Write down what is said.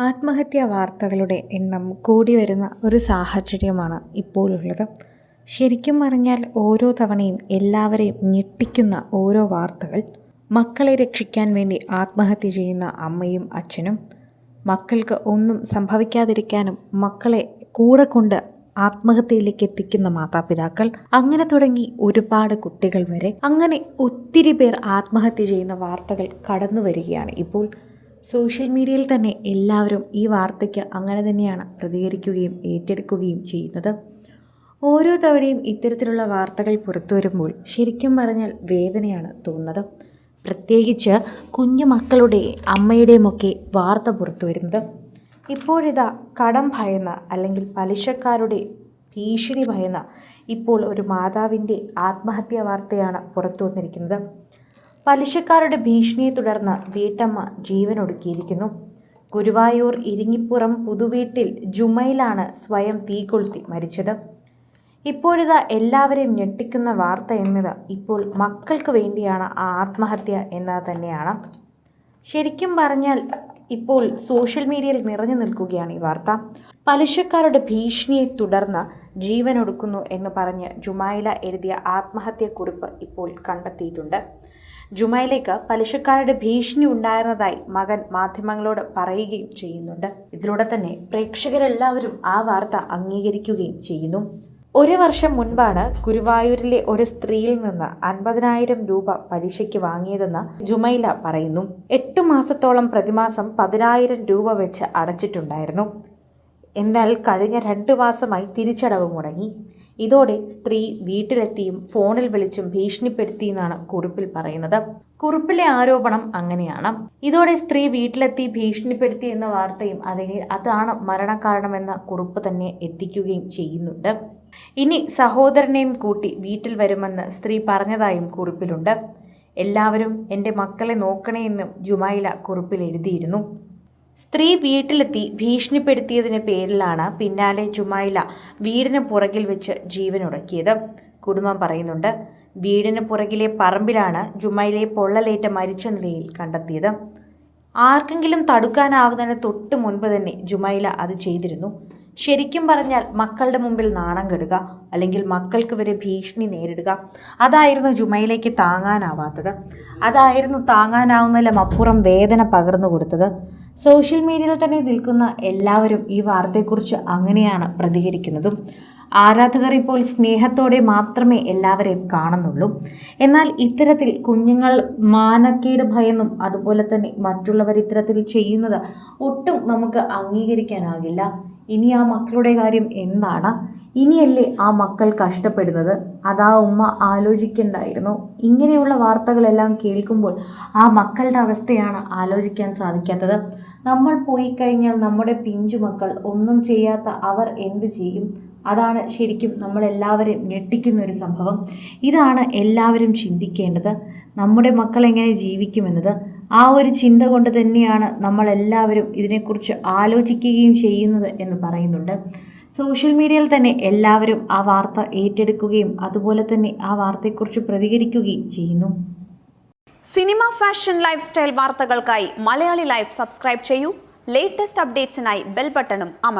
ആത്മഹത്യാ വാർത്തകളുടെ എണ്ണം കൂടി വരുന്ന ഒരു സാഹചര്യമാണ് ഇപ്പോഴുള്ളത്. ശരിക്കും പറഞ്ഞാൽ ഓരോ തവണയും എല്ലാവരെയും ഞെട്ടിക്കുന്ന ഓരോ വാർത്തകൾ. മക്കളെ രക്ഷിക്കാൻ വേണ്ടി ആത്മഹത്യ ചെയ്യുന്ന അമ്മയും അച്ഛനും, മക്കൾക്ക് ഒന്നും സംഭവിക്കാതിരിക്കാനും മക്കളെ കൂടെ കൊണ്ട് ആത്മഹത്യയിലേക്ക് എത്തിക്കുന്ന മാതാപിതാക്കൾ, അങ്ങനെ തുടങ്ങി ഒരുപാട് കുട്ടികൾ വരെ, അങ്ങനെ ഒത്തിരി പേർ ആത്മഹത്യ ചെയ്യുന്ന വാർത്തകൾ കടന്നു വരികയാണ് ഇപ്പോൾ. സോഷ്യൽ മീഡിയയിൽ തന്നെ എല്ലാവരും ഈ വാർത്തയ്ക്ക് അങ്ങനെ തന്നെയാണ് പ്രതികരിക്കുകയും ഏറ്റെടുക്കുകയും ചെയ്യുന്നത്. ഓരോ തവണയും ഇത്തരത്തിലുള്ള വാർത്തകൾ പുറത്തു വരുമ്പോൾ ശരിക്കും പറഞ്ഞാൽ വേദനയാണ് തോന്നുന്നത്. പ്രത്യേകിച്ച് കുഞ്ഞു മക്കളുടെ അമ്മയുടെയുമൊക്കെ വാർത്ത പുറത്തു വരുന്നത്. ഇപ്പോഴിതാ കടം ഭയന്ന അല്ലെങ്കിൽ പലിശക്കാരുടെ ഭീഷണി ഭയന്ന ഇപ്പോൾ ഒരു മാതാവിൻ്റെ ആത്മഹത്യാ വാർത്തയാണ് പുറത്തു വന്നിരിക്കുന്നത്. പലിശക്കാരുടെ ഭീഷണിയെ തുടർന്ന് വീട്ടമ്മ ജീവനൊടുക്കിയിരിക്കുന്നു. ഗുരുവായൂർ ഇരിങ്ങിപ്പുറം പുതുവീട്ടിൽ ജുമൈലാണ് സ്വയം തീ കൊളുത്തി മരിച്ചത്. ഇപ്പോഴിതാ എല്ലാവരെയും ഞെട്ടിക്കുന്ന വാർത്ത എന്നത് ഇപ്പോൾ മക്കൾക്ക് വേണ്ടിയാണ് ആ ആത്മഹത്യ എന്നത് തന്നെയാണ്. ശരിക്കും പറഞ്ഞാൽ ഇപ്പോൾ സോഷ്യൽ മീഡിയയിൽ നിറഞ്ഞു നിൽക്കുകയാണ് ഈ വാർത്ത. പലിശക്കാരുടെ ഭീഷണിയെ തുടർന്ന് ജീവനൊടുക്കുന്നു എന്ന് പറഞ്ഞ് ജുമൈല എഴുതിയ ആത്മഹത്യാക്കുറിപ്പ് ഇപ്പോൾ കണ്ടെത്തിയിട്ടുണ്ട്. ജുമൈലയ്ക്ക് പലിശക്കാരുടെ ഭീഷണി ഉണ്ടായിരുന്നതായി മകൻ മാധ്യമങ്ങളോട് പറയുകയും ചെയ്യുന്നുണ്ട്. ഇതിലൂടെ തന്നെ പ്രേക്ഷകരെല്ലാവരും ആ വാർത്ത അംഗീകരിക്കുകയും ചെയ്യുന്നു. ഒരു വർഷം മുൻപാണ് ഗുരുവായൂരിലെ ഒരു സ്ത്രീയിൽ നിന്ന് 50,000 രൂപ പലിശയ്ക്ക് വാങ്ങിയതെന്ന് ജുമൈല പറയുന്നു. 8 മാസത്തോളം പ്രതിമാസം 10,000 രൂപ വെച്ച് അടച്ചിട്ടുണ്ടായിരുന്നു. എന്നാൽ കഴിഞ്ഞ 2 മാസമായി തിരിച്ചടവ് മുടങ്ങി. ഇതോടെ സ്ത്രീ വീട്ടിലെത്തിയും ഫോണിൽ വിളിച്ചും ഭീഷണിപ്പെടുത്തിയെന്നാണ് കുറിപ്പിൽ പറയുന്നത്. കുറിപ്പിലെ ആരോപണം അങ്ങനെയാണ്. ഇതോടെ സ്ത്രീ വീട്ടിലെത്തി ഭീഷണിപ്പെടുത്തി എന്ന വാർത്തയും അതാണ് മരണകാരണമെന്ന കുറിപ്പ് തന്നെ എത്തിക്കുകയും ചെയ്യുന്നുണ്ട്. ഇനി സഹോദരനെയും കൂട്ടി വീട്ടിൽ വരുമെന്ന് സ്ത്രീ പറഞ്ഞതായും കുറിപ്പിലുണ്ട്. എല്ലാവരും എൻ്റെ മക്കളെ നോക്കണേ എന്നും ജുമൈല കുറിപ്പിൽ എഴുതിയിരുന്നു. സ്ത്രീ വീട്ടിലെത്തി ഭീഷണിപ്പെടുത്തിയതിന് പേരിലാണ് പിന്നാലെ ജുമൈല വീടിന് പുറകിൽ വെച്ച് ജീവനൊടുക്കിയത്. കുടുംബം പറയുന്നുണ്ട്, വീടിന് പുറകിലെ പറമ്പിലാണ് ജുമൈലയെ പൊള്ളലേറ്റ മരിച്ച നിലയിൽ കണ്ടെത്തിയത്. ആർക്കെങ്കിലും തടുക്കാനാകുന്നതിന് തൊട്ട് മുൻപ് തന്നെ ജുമൈല അത് ചെയ്തിരുന്നു. ശരിക്കും പറഞ്ഞാൽ മക്കളുടെ മുമ്പിൽ നാണം കെടുക, അല്ലെങ്കിൽ മക്കൾക്ക് വരെ ഭീഷണി നേരിടുക, അതായിരുന്നു ജുമൈലയ്ക്ക് താങ്ങാനാവാത്തത്. അതായിരുന്നു താങ്ങാനാവുന്നതിലും അപ്പുറം വേദന പകർന്നു കൊടുത്തത്. സോഷ്യൽ മീഡിയയിൽ തന്നെ നിൽക്കുന്ന എല്ലാവരും ഈ വാർത്തയെക്കുറിച്ച് അങ്ങനെയാണ് പ്രതികരിക്കുന്നതും. ആരാധകർ ഇപ്പോൾ സ്നേഹത്തോടെ മാത്രമേ എല്ലാവരെയും കാണുന്നുള്ളൂ. എന്നാൽ ഇത്തരത്തിൽ കുഞ്ഞുങ്ങൾ മാനക്കേട് ഭയന്നും അതുപോലെ തന്നെ മറ്റുള്ളവർ ഇത്തരത്തിൽ ചെയ്യുന്നത് ഒട്ടും നമുക്ക് അംഗീകരിക്കാനാകില്ല. ഇനി ആ മക്കളുടെ കാര്യം എന്താണ്? ഇനിയല്ലേ ആ മക്കൾ കഷ്ടപ്പെടുന്നത്? അതാ ഉമ്മ ആലോചിക്കണ്ടായിരുന്നു. ഇങ്ങനെയുള്ള വാർത്തകളെല്ലാം കേൾക്കുമ്പോൾ ആ മക്കളുടെ അവസ്ഥയാണ് ആലോചിക്കാൻ സാധിക്കാത്തത്. നമ്മൾ പോയി കഴിഞ്ഞാൽ നമ്മുടെ പിഞ്ചു മക്കൾ ഒന്നും ചെയ്യാത്ത അവർ എന്ത് ചെയ്യും? അതാണ് ശരിക്കും നമ്മളെല്ലാവരെയും ഞെട്ടിക്കുന്ന ഒരു സംഭവം. ഇതാണ് എല്ലാവരും ചിന്തിക്കേണ്ടത്. നമ്മുടെ മക്കൾ എങ്ങനെ ജീവിക്കുമെന്നത്. ആ ഒരു ചിന്ത കൊണ്ട് തന്നെയാണ് നമ്മളെല്ലാവരും ഇതിനെക്കുറിച്ച് ആലോചിക്കുകയും ചെയ്യുന്നത് എന്ന് പറയുന്നുണ്ട്. സോഷ്യൽ മീഡിയയിൽ തന്നെ എല്ലാവരും ആ വാർത്ത ഏറ്റെടുക്കുകയും അതുപോലെ തന്നെ ആ വാർത്തയെക്കുറിച്ച് പ്രതികരിക്കുകയും ചെയ്യുന്നു. സിനിമ, ഫാഷൻ, ലൈഫ് സ്റ്റൈൽ വാർത്തകൾക്കായി മലയാളി ലൈഫ് സബ്സ്ക്രൈബ് ചെയ്യൂ. ലേറ്റസ്റ്റ് അപ്ഡേറ്റ്സിനായി ബെൽ ബട്ടണും അമർത്തുക.